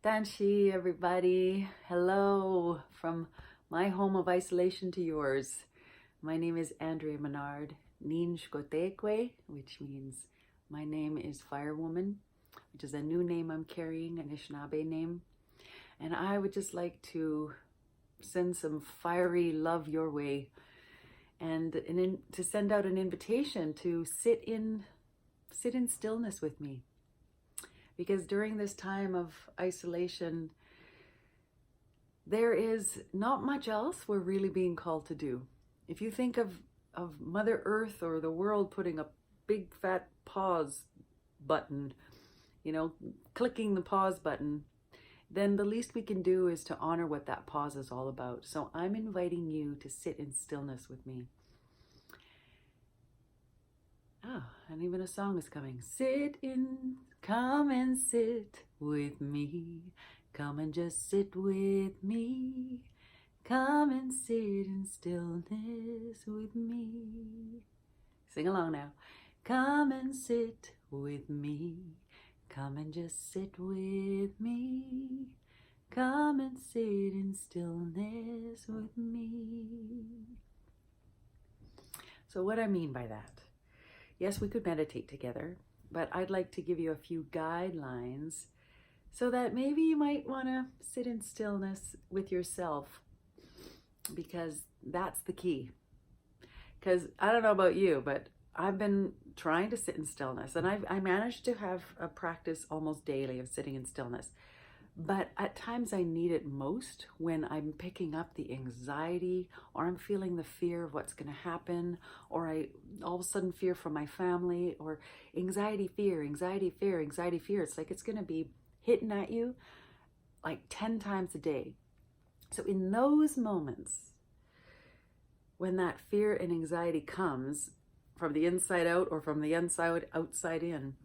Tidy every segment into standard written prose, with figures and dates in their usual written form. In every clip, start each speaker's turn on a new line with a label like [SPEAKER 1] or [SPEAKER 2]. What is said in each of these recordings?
[SPEAKER 1] Danshi, everybody. Hello from my home of isolation to yours. My name is Andrea Menard, Ninshkotekwe, which means my name is Firewoman, which is a new name I'm carrying, an Anishinaabe name. And I would just like to send some fiery love your way and to send out an invitation to sit in stillness with me. Because during this time of isolation, there is not much else we're really being called to do. If you think of Mother Earth or the world putting a big fat pause button, clicking the pause button, then the least we can do is to honor what that pause is all about. So I'm inviting you to sit in stillness with me. And even a song is coming. Come and sit with me. Come and just sit with me. Come and sit in stillness with me. Sing along now. Come and sit with me. Come and just sit with me. Come and sit in stillness with me. So what I mean by that? Yes, we could meditate together, but I'd like to give you a few guidelines so that maybe you might want to sit in stillness with yourself, because that's the key. Because I don't know about you, but I've been trying to sit in stillness, and I managed to have a practice almost daily of sitting in stillness. But at times I need it most when I'm picking up the anxiety, or I'm feeling the fear of what's going to happen, or I all of a sudden fear for my family, or anxiety, fear. It's like it's going to be hitting at you like 10 times a day. So in those moments, when that fear and anxiety comes from the inside out or from the inside outside in,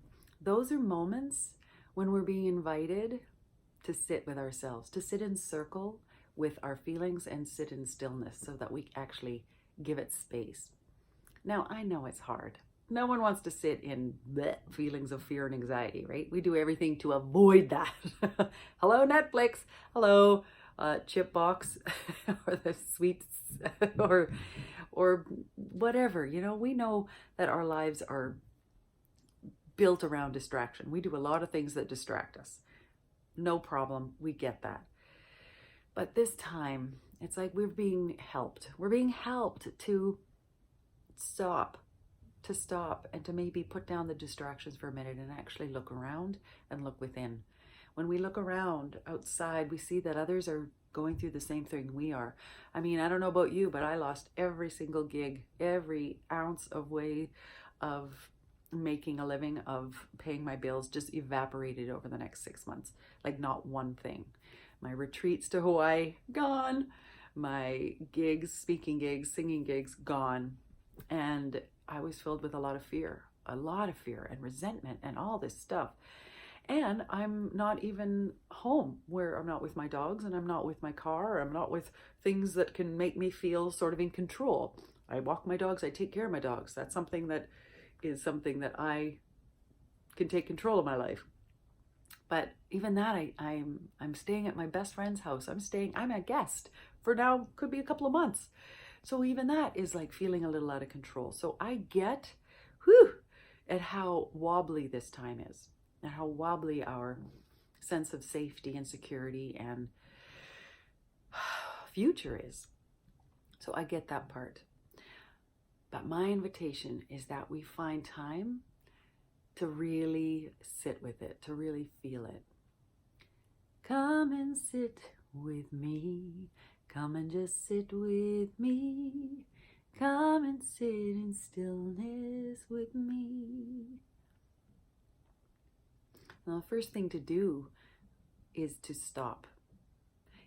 [SPEAKER 1] those are moments when we're being invited to sit with ourselves, to sit in circle with our feelings and sit in stillness so that we actually give it space. Now, I know it's hard. No one wants to sit in feelings of fear and anxiety, right? We do everything to avoid that. Hello, Netflix. Hello, Chipbox, or the sweets, or whatever. We know that our lives are built around distraction. We do a lot of things that distract us. No problem, we get that. But this time, it's like we're being helped. We're being helped to stop and to maybe put down the distractions for a minute and actually look around and look within. When we look around outside, we see that others are going through the same thing we are. I mean, I don't know about you, but I lost every single gig, every ounce of way of making a living, of paying my bills, just evaporated over the next 6 months. Like not one thing. My retreats to Hawaii, gone. My gigs, speaking gigs, singing gigs, gone. And I was filled with a lot of fear and resentment and all this stuff. And I'm not even home, where I'm not with my dogs, and I'm not with my car, or I'm not with things that can make me feel sort of in control. I walk my dogs, I take care of my dogs. That's something that I can take control of my life. But even that, I'm staying at my best friend's house. I'm a guest for now, could be a couple of months. So even that is like feeling a little out of control. So I get at how wobbly this time is, and how wobbly our sense of safety and security and future is. So I get that part. But my invitation is that we find time to really sit with it, to really feel it. Come and sit with me. Come and just sit with me. Come and sit in stillness with me. Now, the first thing to do is to stop,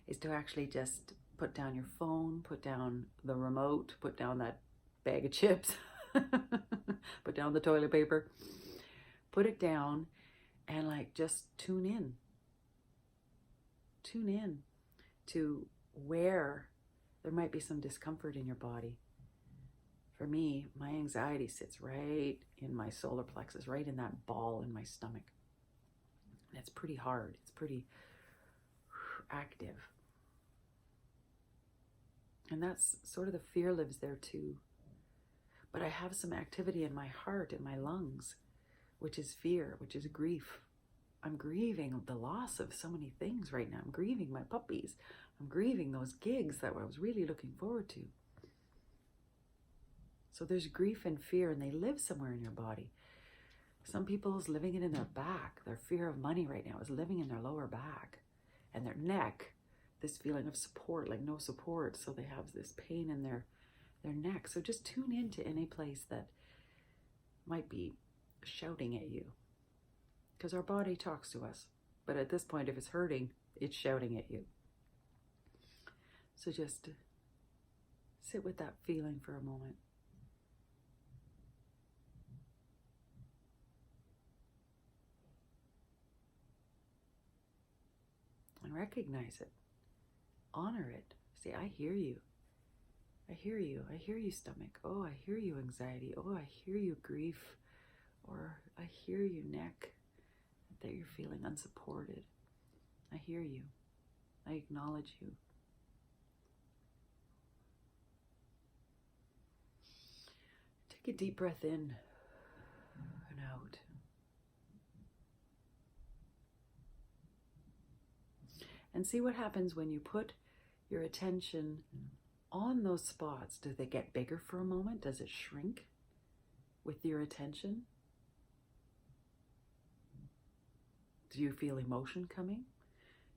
[SPEAKER 1] is to actually just put down your phone, put down the remote, put down that bag of chips, put down the toilet paper, put it down, and like just tune in to where there might be some discomfort in your body. For me, my anxiety sits right in my solar plexus, right in that ball in my stomach. And it's pretty hard. It's pretty active. And that's sort of the fear lives there too. But I have some activity in my heart, in my lungs, which is fear, which is grief. I'm grieving the loss of so many things right now. I'm grieving my puppies. I'm grieving those gigs that I was really looking forward to. So there's grief and fear, and they live somewhere in your body. Some people's living it in their back. Their fear of money right now is living in their lower back and their neck. This feeling of support, like no support. So they have this pain in their neck. So just tune into any place that might be shouting at you. Because our body talks to us. But at this point, if it's hurting, it's shouting at you. So just sit with that feeling for a moment. And recognize it. Honor it. Say, I hear you. I hear you. I hear you, stomach. Oh, I hear you, anxiety. Oh, I hear you, grief. Or I hear you, neck, that you're feeling unsupported. I hear you. I acknowledge you. Take a deep breath in and out. And see what happens when you put your attention on those spots. Do they get bigger for a moment? Does it shrink with your attention? Do you feel emotion coming?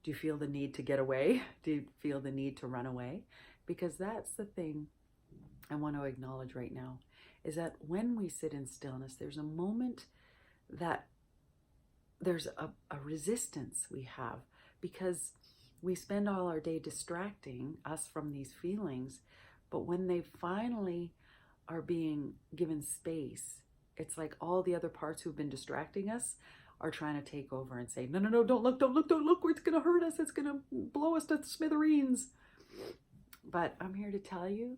[SPEAKER 1] Do you feel the need to get away? Do you feel the need to run away? Because that's the thing I want to acknowledge right now, is that when we sit in stillness, there's a moment that there's a resistance we have, because we spend all our day distracting us from these feelings, but when they finally are being given space, it's like all the other parts who've been distracting us are trying to take over and say, no, no, no, don't look, don't look, don't look, it's going to hurt us, it's going to blow us to smithereens. But I'm here to tell you,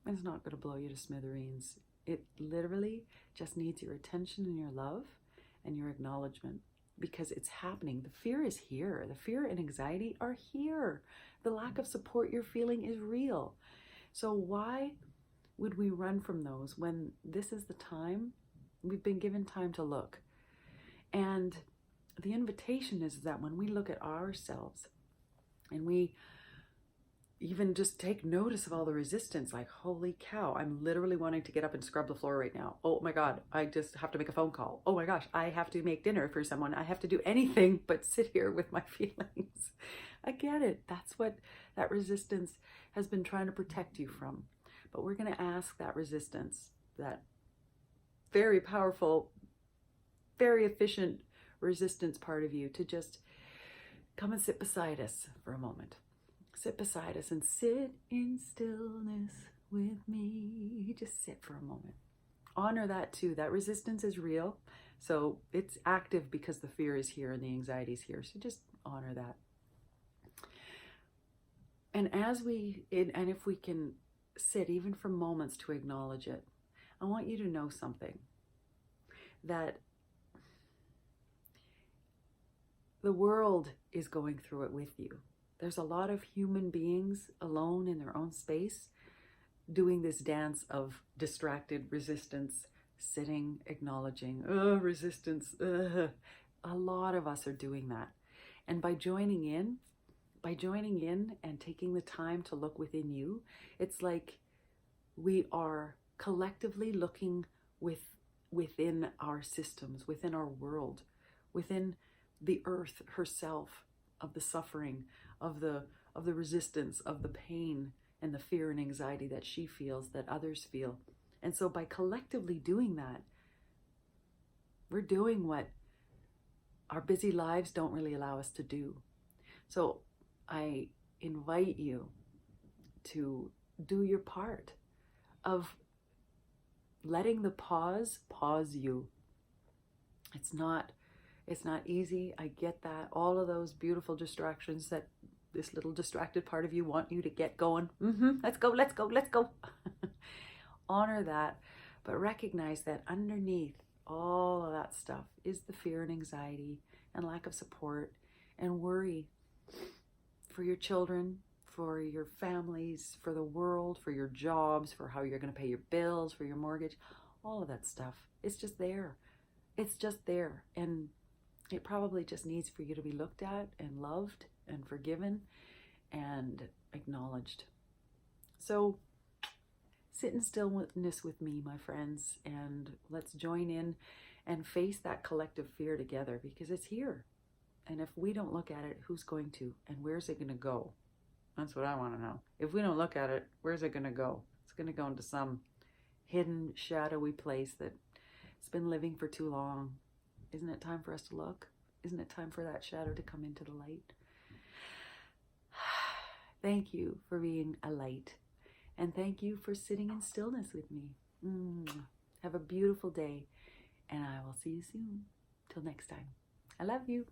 [SPEAKER 1] it's not going to blow you to smithereens. It literally just needs your attention and your love and your acknowledgement. Because it's happening. The fear is here. The fear and anxiety are here. The lack of support you're feeling is real. So why would we run from those when this is the time? We've been given time to look. And the invitation is that when we look at ourselves and we even just take notice of all the resistance, like, holy cow, I'm literally wanting to get up and scrub the floor right now. Oh my God, I just have to make a phone call. Oh my gosh, I have to make dinner for someone. I have to do anything but sit here with my feelings. I get it. That's what that resistance has been trying to protect you from. But we're going to ask that resistance, that very powerful, very efficient resistance part of you, to just come and sit beside us for a moment. Sit beside us and sit in stillness with me. Just sit for a moment. Honor that too. That resistance is real. So it's active because the fear is here and the anxiety is here. So just honor that. And if we can sit even for moments to acknowledge it, I want you to know something. That the world is going through it with you. There's a lot of human beings alone in their own space doing this dance of distracted resistance, sitting, acknowledging, resistance. A lot of us are doing that. And by joining in and taking the time to look within you, it's like we are collectively looking within our systems, within our world, within the earth herself, of the suffering, of the resistance, of the pain and the fear and anxiety that she feels, that others feel. And so by collectively doing that, we're doing what our busy lives don't really allow us to do. So I invite you to do your part of letting the pause you. It's not easy. I get that. All of those beautiful distractions that this little distracted part of you want you to get going. Let's go, let's go, let's go. Honor that, but recognize that underneath all of that stuff is the fear and anxiety and lack of support and worry. for your children, for your families, for the world, for your jobs, for how you're going to pay your bills, for your mortgage, all of that stuff. It's just there. It's just there. And it probably just needs for you to be looked at and loved and forgiven and acknowledged. So sit in stillness with me, my friends, and let's join in and face that collective fear together, because it's here. And if we don't look at it, who's going to? And where's it going to go? That's what I want to know. If we don't look at it, where's it going to go? It's going to go into some hidden, shadowy place that's been living for too long. Isn't it time for us to look? Isn't it time for that shadow to come into the light? Thank you for being a light. And thank you for sitting in stillness with me. Have a beautiful day. And I will see you soon. Till next time. I love you.